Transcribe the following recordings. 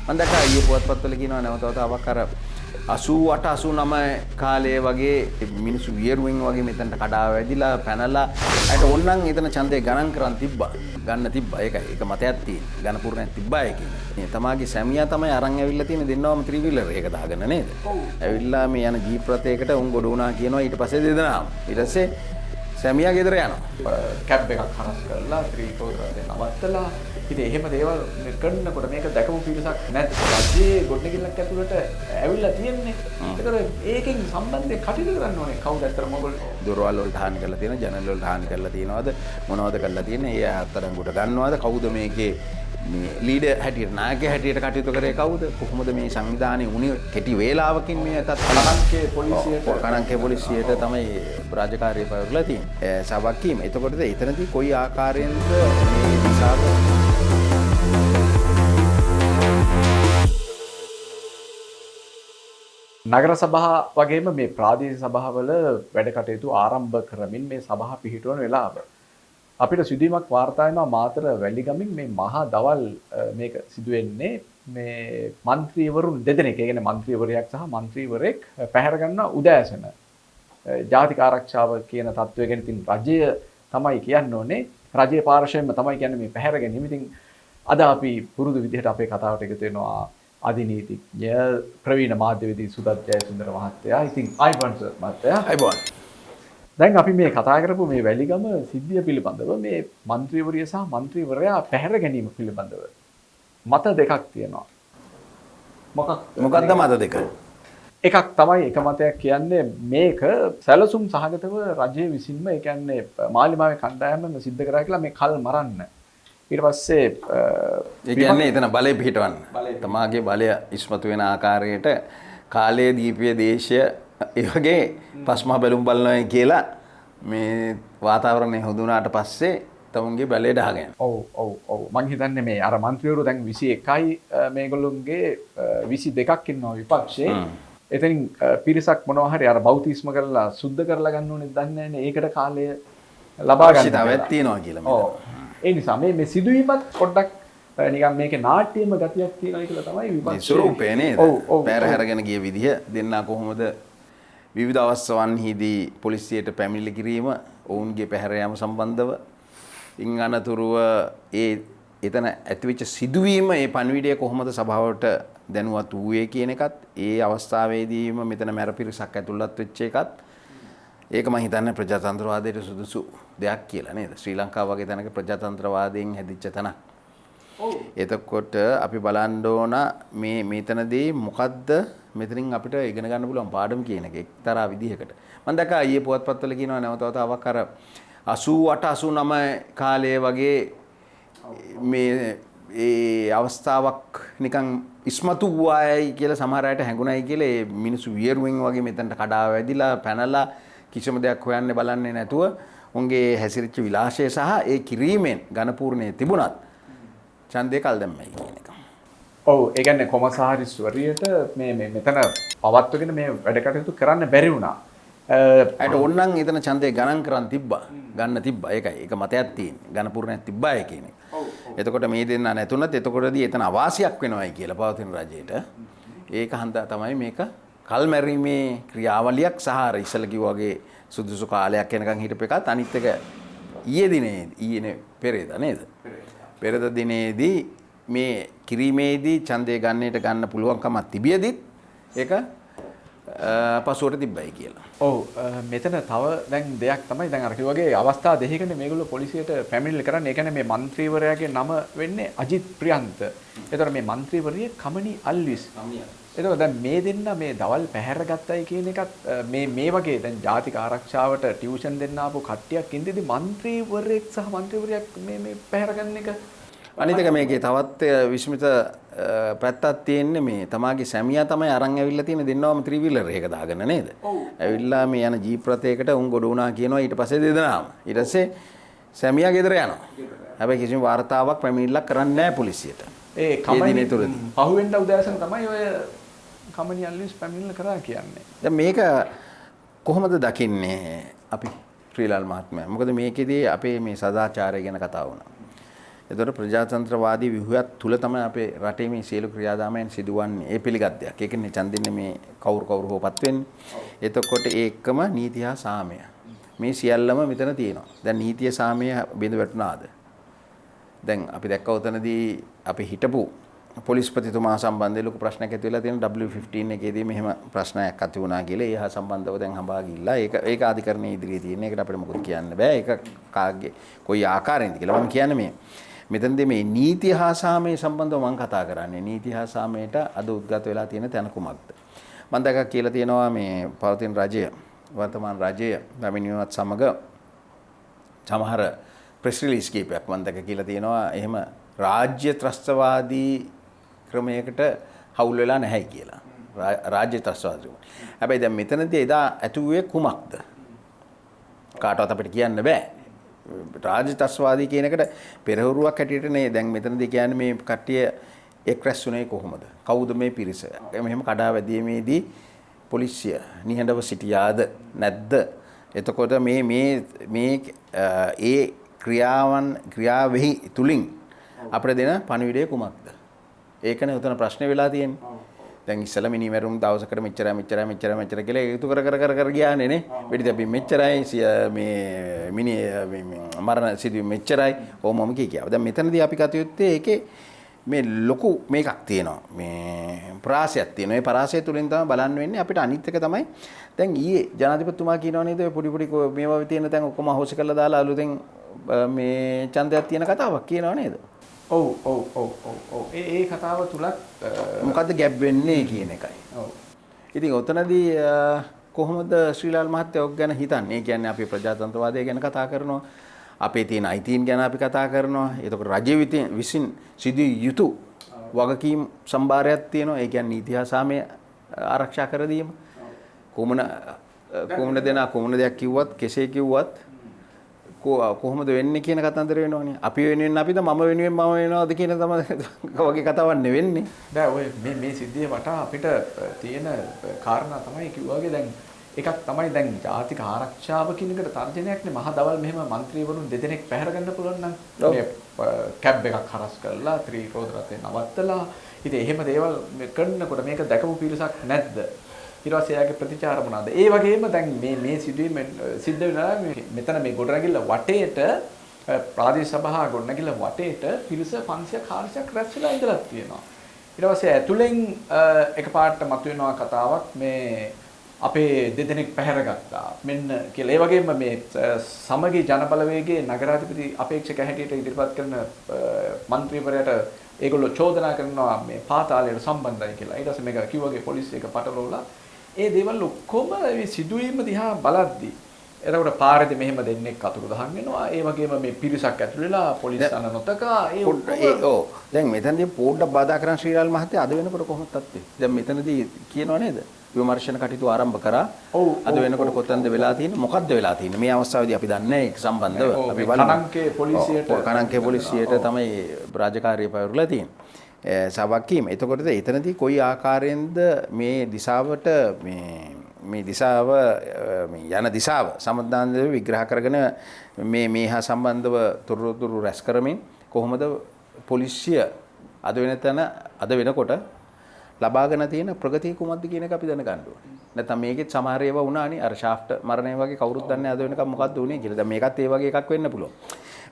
මම දැක්කා ඊයේ පුවත්පත්වල කියනවා නැවතවතාවක් අර 88 89 කාලයේ වගේ මිනිස්සු වියරුවෙන් වගේ මෙතනට කඩා වැදිලා පැනලා අයිට ඕනනම් එතන ඡන්දේ ගණන් කරන් තිබ්බා. ගන්න තිබ්බා. ඒක මතයක් තියෙන. ඝන පූර්ණයක් තිබ්බා ඒකේ. මේ තමාගේ සැමියා තමයි අරන් ඇවිල්ලා තියෙන දෙන්නවම ත්‍රිවිලර් එක දාගෙන නේද? ඇවිල්ලා මේ යන ජීප් රථයකට උන් ගොඩ වුණා කියනවා ඊට පස්සේ දෙදෙනාම. ඊට පස්සේ සැමියා ගෙදර යනවා. කැබ් එකක් හරස් කරලා ත්‍රිකෝණ රථය නවත්තලා ඉතින් එහෙම දේවල් කරනකොට මේක දැකපු පිරිසක් නැත්නම් රජයේ ගොඩනැගිල්ලක් ඇතුළට ඇවිල්ලා තියෙන්නේ. ඒතර ඒකෙන් සම්බන්ධයෙන් කටයුතු කරන්න ඕනේ කවුද අතර මොකද? දොරවල් වලට හානි කරලා තියෙනවද? ජනල් වලට හානි කරලා තියෙනවද? මොනවද කරලා තියෙන්නේ? ඒ අත්තරංගුට ගන්නවද? කවුද මේකේ මේ ලීඩර් හැටියට නායකයා හැටියට කටයුතු කරේ කවුද? කොහොමද මේ සංවිධානයේ උනේ කෙටි වේලාවකින් මේ කණංකේ පොලිසියට තමයි රාජකාරිය පවරලා තියෙන්නේ. සබක් කීම. එතකොටද එතනදී කොයි ආකාරයෙන්ද මේ දිශාව නගර සභා වගේම මේ ප්‍රාදේශීය සභාවල වැඩ කටයුතු ආරම්භ කරමින් මේ සභා පිහිටවන වෙලාව අපිට සිදුවීමක් වාර්තා වෙනවා මාතර වැලිගමින් මේ මහා දවල් මේක සිදු වෙන්නේ මේ മന്ത്രിවරුන් දෙදෙනෙක් ඒ කියන්නේ മന്ത്രിවරයෙක් සහ മന്ത്രിවරයෙක් පැහැර ගන්න උදෑසන ජාතික ආරක්ෂාව කියන තත්වය ගැන ඉතින් රජය තමයි කියන්න ඕනේ රජයේ පාර්ශවයෙන්ම තමයි කියන්නේ මේ පැහැර ගැනීම. ඉතින් අද අපි පුරුදු විදිහට අපේ කතාවට එකතු වෙනවා අධිනීතිඥ ප්‍රවීණ මාධ්‍යවේදී සුදත් ජයසුන්දර මහත්තයා. ඉතින් අයිබෝන් සර් මහත්තයා. අයිබෝන්. දැන් අපි මේ කතා කරපු මේ වැලිගම සිද්ධිය පිළිබඳව මේ മന്ത്രിවරිය සහ മന്ത്രിවරයා පැහැර ගැනීම පිළිබඳව මත දෙකක් තියෙනවා. මොකක්ද මත දෙක? එකක් තමයි එක මතයක් කියන්නේ මේක සැලසුම් සහගතව රජයේ විසින්ම ඒ කියන්නේ මාලිමාවේ කණ්ඩායමම සිද්ධ කරා කියලා මේ කල් මරන්න. ඊට පස්සේ ඒ කියන්නේ එතන බලය පිහිටවන්න. තමාගේ බලය ඉස්මතු වෙන ආකාරයට කාලයේ දීපිය දේශය ඒ වගේ පස්මහ බැලුම් බලනවා කියලා මේ වාතාවරණය හොදුනාට පස්සේ තමුන්ගේ බලය ඩහගෙන. ඔව් මං හිතන්නේ මේ අර മന്ത്രിවරු දැන් 21යි මේගොල්ලොන්ගේ 22ක් ඉන්නවා විපක්ෂේ. එතනින් පිරිසක් මොනවා හරි අර බෞතිස්ම කරලා සුද්ධ කරලා ගන්න ඕනේ දන්නේ නැහැ. ඒකට කාලය ලබා ගන්න අවශ්‍යතාවයක් තියෙනවා කියලා මම. ඒ නිසා මේ සිදුවීමත් පොඩ්ඩක් නිකන් මේකේ නාට්‍යම ගතියක් තියෙනවා කියලා තමයි විපක්ෂයේ ස්වරූපේ නේද? පැරහැරගෙන ගිය විදිහ දෙන්නා කොහොමද විවිධ අවස්ථාවන්හිදී පොලිසියට පැමිණිලි කිරීම ඔවුන්ගේ පැහැර යාම සම්බන්ධව ඉන් අනතුරුව එතන ඇතිවෙච්ච සිදුවීම ඒ පණිවිඩය කොහොමද සභාවට දැනුවත් වූයේ කියන එකත් ඒ අවස්ථාවේදීම මෙතන මැර පිරිසක් ඇතුළත් වෙච්ච එකත් ඒක මම හිතන්නේ ප්‍රජාතන්ත්‍රවාදයට සුදුසු දෙයක් කියලා නේද? ශ්‍රී ලංකාව වගේ තැනක ප්‍රජාතන්ත්‍රවාදයෙන් හැදිච්ච තැනක්. එතකොට අපි බලන්න ඕන මේ මෙතනදී මොකද්ද මෙතනින් අපිට ඉගෙන ගන්න පුළුවන් පාඩම කියන එක එක්තරා විදිහකට. මම දැක්කා ඊයේ පුවත්පත්වල කියනවා නැවතවතාවක් අර 88 89 කාලයේ වගේ මේ ඒ අවස්ථාවක් නිකන් ඉස්මතු වූයයි කියලා සමහර අයට හැඟුණයි කියලා ඒ මිනිස්සු වියරුවෙන් වගේ මෙතනට කඩා වැදිලා පැනලා කිසිම දෙයක් හොයන්න බලන්නේ නැතුව උන්ගේ හැසිරිච්ච විලාසය සහ ඒ කිරීමෙන් ඝනපූර්ණයේ තිබුණත් ඡන්දේ කල් දැම්මයි කියන එක. ඔව් ඒ කියන්නේ කොමසාරිස්වරියට මේ මෙතන පවත්වගෙන මේ වැඩ කටයුතු කරන්න බැරි වුණා. අයිට ඕනනම් එතන ඡන්දේ ගණන් කරන් තිබ්බා. ගන්න තිබ්බා. ඒකයි. ඒක මතයක් තියෙන්නේ. ඝනපූර්ණයක් තිබ්බා ඒ කියන එක. එතකොට මේ දෙන්න නැතුණත් එතකොටදී එතන අවාසියක් වෙනවයි කියලා පවතින රජයට. ඒක හන්දා තමයි මේක කල්මැරීමේ ක්‍රියාවලියක් සහ අර ඉස්සල කිව්වා වගේ සුදුසු කාලයක් එනකන් හිටපු එකත් අනිත් එක ඊයේ පෙරේද නේද? පෙරේද දිනේදී මේ කිරීමේදී ඡන්දය ගන්න පුළුවන්කමක් තිබියදිත් ඒක පසුවට තිබ්බයි කියලා. ඔව් මෙතන තව දැන් දෙයක් තමයි දැන් අර කිව්වාගේ අවස්ථා දෙකකනේ මේගොල්ලෝ පොලිසියට පැමිණිලි කරන්නේ. ඒ කියන්නේ මේ മന്ത്രിවරයාගේ නම වෙන්නේ අජිත් ප්‍රියන්ත. ඒතර මේ മന്ത്രിවරිය කමනි අල්විස්. එතකොට දැන් මේ දෙන්න මේ දවල් පැහැර ගත්තයි කියන එකත් මේ වගේ දැන් ජාතික ආරක්ෂාවට ටියුෂන් දෙන්න ආපු කට්ටියක් ඉඳිදි മന്ത്രിවරයෙක් සහ മന്ത്രിවරයෙක් මේ පැහැර ගන්න එක අනිත් එක මේකේ තවත් විස්මිත පැත්තක් තියෙන්නේ මේ තමාගේ සැමියා තමයි අරන් ඇවිල්ලා තියෙන දෙන්නවම ත්‍රිවිලර් එක දාගෙන නේද? ඇවිල්ලා මේ යන ජීප් රථයකට උන් ගොඩ වුණා කියනවා ඊට පස්සේ දෙදෙනාම. ඊට පස්සේ සැමියා ගෙදර යනවා. හැබැයි කිසිම වාර්තාවක් පැමිණිල්ලක් කරන්නේ නැහැ පොලිසියට. ඒ කමනි පහුවෙන්ද උදෑසන තමයි ඔය කමනි අල්විස් පැමිණිල්ල කරා කියන්නේ. දැන් මේක කොහොමද දකින්නේ අපි ශ්‍රීලාල් මහත්මයා? මොකද මේකෙදී අපේ මේ සදාචාරය ගැන කතා වුණා. එතකොට ප්‍රජාතන්ත්‍රවාදී ව්‍යුහයක් තුල තමයි අපේ රටේ මේ සියලු ක්‍රියාදාමයන් සිදුවන්නේ. ඒ පිළිගත් දෙයක්. ඒකනේ ඡන්දින්නේ මේ කවුරු හෝපත් වෙන්නේ. එතකොට ඒ එක්කම නීති හා සාමය. මේ සියල්ලම මෙතන තියෙනවා. දැන් නීතිය සාමය බිඳ වැටුණාද? දැන් අපි දැක්ක උතනදී අපි හිටපු පොලිස්පතිතුමා සම්බන්ධයෙන් ලොකු ප්‍රශ්නයක් ඇති වෙලා තියෙන W15 එකේදී මෙහෙම ප්‍රශ්නයක් ඇති වුණා කියලා ඒ හා සම්බන්ධව දැන් හඹා ගිහිල්ලා ඒක අධිකරණයේ ඉදිරියේ තියෙන එකට අපිට මොකද කියන්න බෑ. ඒක කාගේ කොයි ආකාරයෙන්ද කියලා මම කියන්නේ මේ මෙතනදී මේ නීති හා සාමය සම්බන්ධව මම කතා කරන්නේ. නීති හා සාමයට අද උද්ගත වෙලා තියෙන තැන කුමක්ද? මම දැක්කා කියලා තියෙනවා මේ පවතින රජය වර්තමාන රජය පැමිණීමත් සමග සමහර ප්‍රෙස් රිලීස් කීපයක් මම දැක්කා කියලා තියෙනවා. එහෙම රාජ්‍ය ත්‍රස්තවාදී ක්‍රමයකට හවුල් වෙලා නැහැ කියලා. රාජ්‍ය ත්‍රස්තවාදී. හැබැයි දැන් මෙතනදී එදා ඇතුවේ කුමක්ද? කාටවත් අපිට කියන්න බෑ. රාජ්‍ය ත්‍රස්තවාදී කියන එකට පෙරහුරුවක් හැටියට නේ දැන් මෙතනදී කියන්නේ මේ කට්ටිය එක් රැස්ුනේ කොහොමද? කවුද මේ පිරිස? මෙහෙම කඩා වැදීමේදී පොලිසිය නිහඬව සිටියාද නැද්ද? එතකොට මේ ඒ ක්‍රියාවෙහි තුලින් අපිට දෙන පණිවිඩය කුමක්ද? ඒකනේ උතන ප්‍රශ්නේ වෙලා තියෙන්නේ. දැන් ඉස්සලා මිනිමෙරුම් දවසකට මෙච්චර කියලා ඒතු කර ගියානේ නේ. වෙඩි දැපි මෙච්චරයි මේ මරණ සිදුවීම මෙච්චරයි. ඕමම කියාව. දැන් මෙතනදී අපි කටයුත්තේ ඒකේ මේ ලොකු මේකක් තියෙනවා. මේ පරාසයක් තියෙනවා. ඒ පරාසය තුලින් තමයි බලන්න වෙන්නේ. අපිට අනිත් එක තමයි දැන් ඊයේ ජනාධිපතිතුමා කියනවා නේද ඔය පොඩි මේවා තියෙන තැන් ඔක්කොම අහෝසි කරලා දාලා අලුතෙන් මේ ඡන්දයක් තියෙන කතාවක් කියනවා නේද? ඔව්. ඒ කතාව තුලත් මොකද්ද ගැප් වෙන්නේ කියන එකයි. ඔව්. ඉතින් ඔතනදී කොහොමද ශ්‍රීලාල් මහත්තයා ඔක් ගැන හිතන්නේ? ඒ කියන්නේ අපි ප්‍රජාතන්ත්‍රවාදය ගැන කතා කරනවා. අපේ තියෙන අයිතීන් ගැන අපි කතා කරනවා. එතකොට රජය විසින් සිදු යුතු වගකීම් සම්භාරයක් තියෙනවා. ඒ කියන්නේ නීති හා සාමය ආරක්ෂා කර දීම. කොමුණ දෙයක් කිව්වත් කෙසේ කිව්වත් කොහොමද වෙන්නේ කියන කතන්දර වෙනවනේ. අපි වෙනුවෙන් අපිද මම වෙනුවෙන් මම වෙනවද කියන තමයි වගේ කතාවක් නෙවෙන්නේ. දැන් ඔය මේ සිද්ධිය වටා අපිට තියෙන කාරණා තමයි කිව්වාගේ දැන් එකක් තමයි දැන් ජාතික ආරක්ෂාව කියන එකට තර්ජනයක්නේ මහ දවල් මෙහෙම മന്ത്രിවරුන් දෙදෙනෙක් පැහැර ගන්න පුළුවන් නම් මේ කැබ් එකක් හරස් කරලා ත්‍රිරෝද රථේ නවත්තලා ඉතින් එහෙම දේවල් කරනකොට මේක දැකපු පිරිසක් නැද්ද? ඊට පස්සේ එයාගේ ප්‍රතිචාර මොනවාද? ඒ වගේම දැන් මේ සිදුවීම සිද්ධ වෙනවා මෙතන මේ ගොඩනැගිල්ල වටේට ප්‍රාදේශ සභා ගොඩනැගිල්ල වටේට පිරිස 500ක් 400ක් රැස් වෙලා ඉඳලා තියෙනවා. ඊට පස්සේ ඇතුලෙන් එකපාරට මතුවෙනවා කතාවක් මේ අපේ දෙදෙනෙක් පැහැරගත්තා මෙන්න කියලා. ඒ වගේම මේ සමගි ජනබලවේගයේ නගරාධිපති අපේක්ෂක හැටියට ඉදිරිපත් කරන മന്ത്രിවරයාට ඒගොල්ලෝ චෝදනා කරනවා මේ පාතාලයට සම්බන්ධයි කියලා. ඊට පස්සේ මේක කිව්වගේ පොලිසිය එක පටලවලා ඒ දේවල් ඔක්කොම මේ සිදුවීම දිහා බලද්දි එතකොට පාරේදී මෙහෙම දෙන්නෙක් අතුරුදහන් වෙනවා. ඒ වගේම මේ පිරිසක් ඇතුළු වෙලා පොලිස් අන නොතකා දැන් මෙතනදී පොඩ්ඩක් බාධා කරන් ශ්‍රීලාල් මහත්තයා අද වෙනකොට කොහොමද තත්ත්වය? දැන් මෙතනදී කියනවා නේද? විමර්ශන කටයුතු ආරම්භ කරා. අද වෙනකොට කොතනද වෙලා තියෙන්නේ? මොකද්ද වෙලා තියෙන්නේ? මේ අවස්ථාවේදී අපි දන්නේ ඒක සම්බන්ධව. අපි බලමු. කණංකේ පොලිසියට තමයි රාජකාරිය පවරලා තියෙන්නේ. සවක්කීම. එතකොට එතනදී කොයි ආකාරයෙන්ද මේ දිශාවට මේ දිශාව යන දිශාව සම්බන්ධව විග්‍රහ කරගෙන මේ හා සම්බන්ධව තොරතුරු රැස් කරමින් කොහොමද පොලිසිය අද වෙනකොට ලබාගෙන තියෙන ප්‍රගතිය කුමක්ද කියන එක අපි දැනගන්න ඕනේ. නැත්නම් මේකෙත් සමහර ඒවා වුණානේ අර ෂාෆ්ට් මරණය වගේ කවුරුත් දන්නේ අද වෙනකම් මොකද්ද උනේ කියලා. දැන් මේකත් ඒ වගේ එකක් වෙන්න පුළුවන්.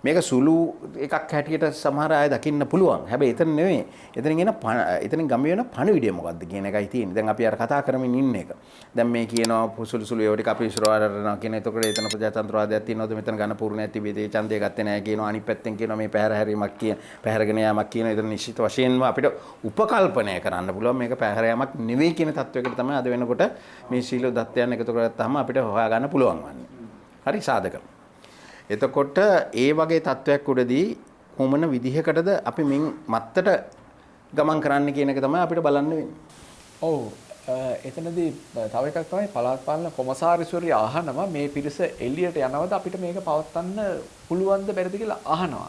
මේක සුළු එකක් හැටියට සමහර අය දකින්න පුළුවන්. හැබැයි එතන නෙවෙයි. එතනින් ගම වෙන පණිවිඩය මොකද්ද කියන එකයි තියෙන්නේ. දැන් අපි අර කතා කරමින් ඉන්න එක. දැන් මේ කියනවා සුළු ඒවා ටික අපි ඉස්සරහට කියන එතකොට එතන ප්‍රජාතන්ත්‍රවාදයක් තියෙනවද මෙතන ඝන පූර්ණයක් තිබෙද ඒ ඡන්දය ගත්තේ නැහැ කියනවා. අනිත් පැත්තෙන් කියනවා මේ පැහැරගෙන යාමක් කියන එතන නිශ්චිත වශයෙන්ම අපිට උපකල්පනය කරන්න පුළුවන් මේක පැහැර යාමක් නෙවෙයි කියන තත්වයකට තමයි අද වෙනකොට මේ සීල දත්තයන් එකතු කරගත්තාම අපිට හොයාගන්න පුළුවන් වන්නේ. හරි සාධක. එතකොට ඒ වගේ තත්වයක් උඩදී කොමන විදිහකටද අපි මින් මත්තට ගමන් කරන්න කියන එක තමයි අපිට බලන්න වෙන්නේ. ඔව්. එතනදී තව එකක් තමයි පළාත් පාලන කොමසාරිස්වරිය අහනවා මේ පිරිස එළියට යනවද අපිට මේක පවත්වන්න පුළුවන්ද බැරිද කියලා අහනවා.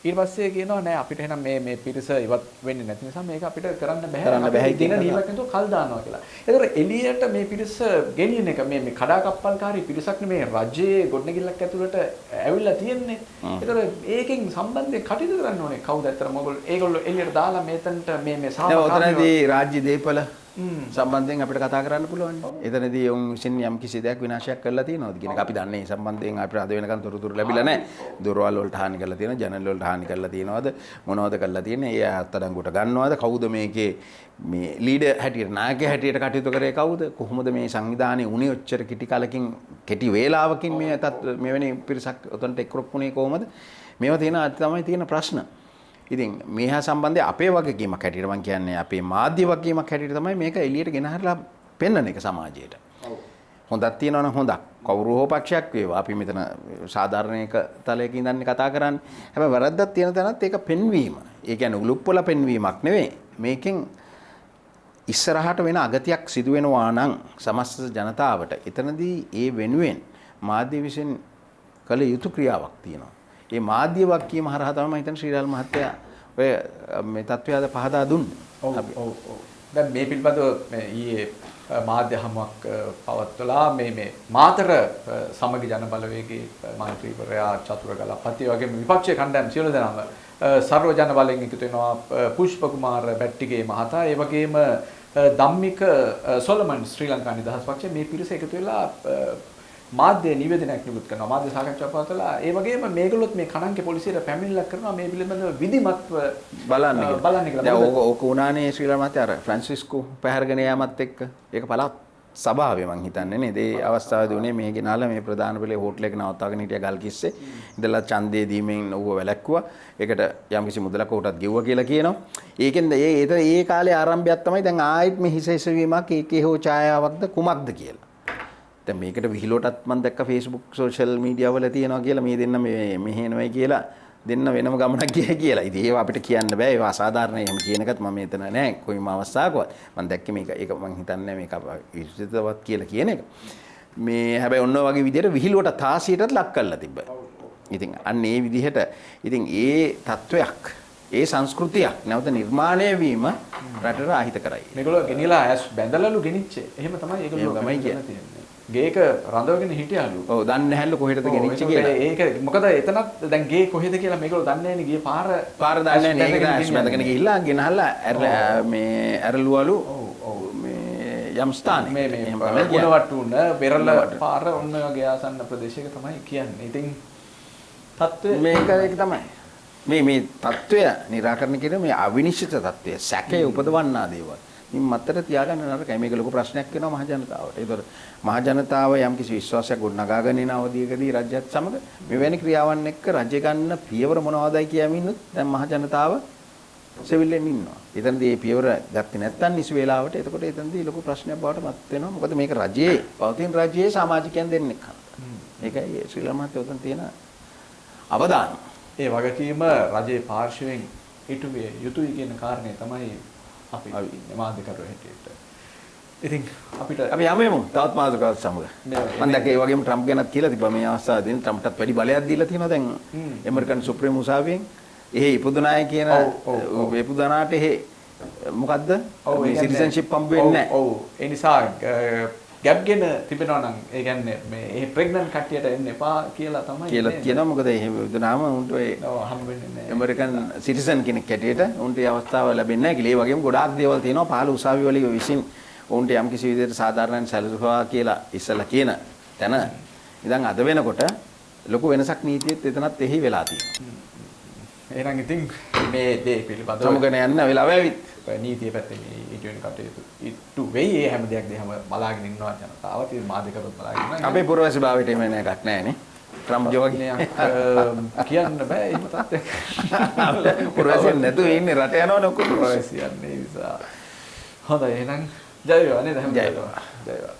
ඊට පස්සේ කියනවා නෑ අපිට එහෙනම් මේ පිරිස ඉවත් වෙන්නේ නැති නිසා මේක අපිට කරන්න කරන්න බෑ දින නියමයක් නේද කල් දානවා කියලා. ඒතර එළියට මේ පිරිස ගෙනියන එක මේ කඩාකප්පල්කාරී පිරිසක් නෙමේ රජයේ ගොඩනැගිල්ලක් ඇතුළට ඇවිල්ලා තියෙන්නේ. ඒතර ඒකෙන් සම්බන්ධයෙන් කටයුතු කරන්න ඕනේ කවුද ඇත්තටම ඒගොල්ලෝ එළියට දාලා මෙතනට මේ ඔතනදී රාජ්‍ය දේපල සම්බන්ධයෙන් අපිට කතා කරන්න පුළුවන්. එතනදී උන් විසින් යම් කිසි දෙයක් විනාශයක් කරලා තියෙනවද කියන එක අපි දන්නේ ඒ සම්බන්ධයෙන් අපිට අද වෙනකන් තොරතුරු ලැබිලා නැහැ. දොරවල් වලට හානි කරලා තියෙනවද? ජනල් වලට හානි කරලා තියෙනවද? මොනවද කරලා තියෙන්නේ? ඒ අත්අඩංගුවට ගන්නවද? කවුද මේකේ මේ ලීඩර් හැටියට නායකයා හැටියට කටයුතු කරේ කවුද? කොහොමද මේ සංවිධානයේ උනේ ඔච්චර කෙටි කාලෙකින් කෙටි වේලාවකින් මෙවැනි පිරිසක් උතන්ට එක්රොක්ුනේ කොහොමද? මේවා තියෙන තමයි තියෙන ප්‍රශ්න. ඉතින් මේහා සම්බන්ධයෙන් අපේ වගකීමක් හැටියට මම කියන්නේ අපේ මාධ්‍ය වගකීමක් හැටියට තමයි මේක එළියට ගෙනහැරලා පෙන්වන එක සමාජයට. හොඳක් තියෙනවා නම් හොඳක්. කවුරු හෝ පක්ෂයක් වේවා. අපි මෙතන සාධාරණ එක තලයක ඉඳන් කතා කරන්නේ. හැබැයි වැරද්දක් තියෙන තැනත් ඒක පෙන්වීම. ඒ කියන්නේ උලුප්පල පෙන්වීමක් නෙවෙයි. මේකෙන් ඉස්සරහට වෙන අගතියක් සිදු වෙනවා නම් සමස්ත ජනතාවට එතනදී ඒ වෙනුවෙන් මාධ්‍ය විසින් කළ යුතු ක්‍රියාවක් තියෙනවා. ඒ මාධ්‍ය වගකීම හරහා තමයි මම හිතන්නේ ශ්‍රීලාල් මහත්තයා ඔය මේ තත්ත්වය පහදා දුන්නේ. ඔව් ඔව් ඔව්. දැන් මේ පිළිබඳව මේ ඊයේ මාධ්‍ය හමුවක් පවත්වලා මේ මාතර සමගි ජන බලවේගයේ මන්ත්‍රීවරයා චතුරගලපති වගේ විපක්ෂයේ කණ්ඩායම් සියලු දෙනාම සර්ව ජන බලයෙන් එකතු වෙනවා පුෂ්ප කුමාර බැට්ටිගේ මහතා ඒ වගේම ධම්මික සොලමන් ශ්‍රී ලංකා නිදහස් පක්ෂයේ මේ පිරිස එකතු වෙලා මාධ්‍ය නිවේදනයක් නිකුත් කරනවා මාධ්‍ය සාකච්ඡාවක් පවත්වලා ඒ වගේම මේගොල්ලොත් මේ කණංකේ පොලිසියට පැමිණිල්ලක් කරනවා මේ පිළිබඳව විධිමත්ව බලන්න කියලා. දැන් ඕක උනානේ ශ්‍රී ලංකාවේ මහත්තයා අර ෆ්‍රැන්සිස්කෝ පැහැරගෙන යාමත් එක්ක ඒක පළාත් සභාවේ මං හිතන්නේ නේද ඒ අවස්ථාවේදී උනේ මේ ගෙනාලා මේ ප්‍රධාන පෙළේ හෝටලයක නවත්වාගෙන හිටිය ගල්කිස්සේ ඉඳලා ඡන්දේ දීමෙන් ඌව වැළැක්කුවා. ඒකට යම්කිසි මුදලක් උටත් ගෙව්වා කියලා කියනවා. ඒකෙන්ද ඒ කාලේ ආරම්භයක් තමයි දැන් ආයෙත් මේ හිස හිසවීමක් ඒකේ හෝ ඡායාවක්ද කුමක්ද කියලා. දැන් මේකට විහිළුවටත් මම දැක්ක Facebook social media වල තියෙනවා කියලා මේ දෙන්න මෙහෙනවයි කියලා දෙන්න වෙනම ගමනක් ගියා කියලා. ඉතින් ඒව අපිට කියන්න බෑ. ඒවා අසාධාරණයි. එහෙම කියන එකත් මම මෙතන නෑ. කොයිම අවස්ථාවකවත්. මම දැක්කේ ඒක මම හිතන්නේ මේක විශ්ිතවත් කියලා කියන එක. මේ හැබැයි ඔන්න වගේ විදිහට විහිළුවට තාසියටත් ලක් කරලා තිබ්බා. ඉතින් අන්න ඒ විදිහට ඉතින් ඒ තත්වයක් ඒ සංස්කෘතියක් නැවත නිර්මාණය වීම රටට ආහිත කරයි. මේගොල්ලෝ ගෙනිලා ඇස් බැඳලාලු ගෙනිච්චේ. එහෙම තමයි ඒගොල්ලෝ තමයි කියන්නේ. ගේක රඳවගෙන හිටියලු. ඔව් දන්නේ නැහැලු කොහෙටද ගෙනිච්ච කියලා. ඒක මොකද එතනත් දැන් ගේ කොහෙද කියලා මේගොල්ලෝ දන්නේ නැහැනේ ගියේ පාර දන්නේ නැහැ. ඒක ඇස් බැඳගෙන ගිහිල්ලා ගෙනහල්ලා මේ ඇරලුවලු මේ යම් ස්ථානයක. මේ ගුණවට්ටුන වෙරළ පාර ඔන්න වගේ ආසන්න ප්‍රදේශයක තමයි කියන්නේ. ඉතින් තත්ත්වය මේක තමයි. මේ තත්ත්වය निराකරණය කිරීම මේ අවිනිශ්චිත තත්ත්වය සැකේ උපදවන්නා දේවල්. ඉතින් මත්තර තියාගන්න නරකයි. මේක ලොකු ප්‍රශ්නයක් වෙනවා මහ ජනතාවට. ඒතර මහ ජනතාව යම් කිසි විශ්වාසයක් ගොඩනගාගෙන යන අවධියකදී රජයත් සමග මෙවැනි ක්‍රියාවන් එක්ක රජ ගන්න පියවර මොනවදයි කියමිනුත් දැන් මහ ජනතාව සෙවිල්ලෙන් ඉන්නවා. එතනදී මේ පියවර ගත්තේ නැත්නම් නිසි වේලාවට එතකොට එතනදී ලොකු ප්‍රශ්නයක් බවට පත් වෙනවා. මොකද මේක රජයේ පවතින රජයේ සමාජිකයන් දෙන්නෙක් කරනවා. ඒකයි ශ්‍රී ලංකාවේ උතන් තියෙන අවදානම. ඒ වගකීම රජයේ පාර්ශවයෙන් ඉටුවේ යුතුයි කියන කාරණේ තමයි අපි මාධ්‍යකරුවෝ හැටියට. ඉතින් අපිට අපි යමු තවත් මාධ්‍යකරුවෝ සමග. මම දැක්ක ඒ වගේම ට්‍රම්ප් ගැනත් කියලා තිබ්බා මේ අවස්ථාවේදී ට්‍රම්ප්ටත් වැඩි බලයක් දීලා තියෙනවා දැන් ඇමරිකන් සුප්‍රීම උසාවියෙන්. එහෙ ඉපදුනාය කියන ඉපදුනාට එහෙ මොකද්ද? මේ සිටිසන්ෂිප් හම්බ වෙන්නේ නැහැ. ඔව්. ඒ නිසා ගැප්ගෙන තිබෙනවා නම් ඒ කියන්නේ මේ ප්‍රෙග්නන්ට් කට්ටියට එන්න එපා කියලා තමයි කියනවා. මොකද එහෙම විදුනාම උන්ට ඒ හම්බ වෙන්නේ නැහැ. ඇමරිකන් සිටිසන් කෙනෙක් හැටියට උන්ට ඒ අවස්ථාව ලැබෙන්නේ නැහැ කියලා. ඒ වගේම ගොඩාක් දේවල් තියෙනවා. පහළ උසාවි වල විසින් උන්ට යම් කිසි විදිහට සාධාරණයෙන් සැලසුවා කියලා ඉස්සලා කියන තැන ඉතින් අද වෙනකොට ලොකු වෙනසක් නීතියෙත් එතනත් එහි වෙලා තියෙනවා. එහෙනම් ඉතින් මේ දේ පිළිබඳව සමුගන යන්න වෙලාව ඇවිත් නීතිය පැත්තේ ඊටවෙන කටයුතු ඉටු වෙයි. ඒ හැම දෙයක් දිහාම බලාගෙන ඉන්නවා ජනතාව. ඉතින් මාධ්‍යකරුවෝ බලාගෙන ඉන්නවා. අපේ පුරවැසි භාවයට එම එකක් නැහැ නේ. ට්‍රම්ප් ජෝගිනයක් කියන්න බෑ එහෙම තත්ත්වයක්. පුරවැසියන් නැතුව ඉන්නේ රට යනවනේ ඔක්කොම පුරවැසියන් ඒ නිසා. හොඳයි එහෙනම් ජය වේවා නේද හැමදාම. ජය වේවා.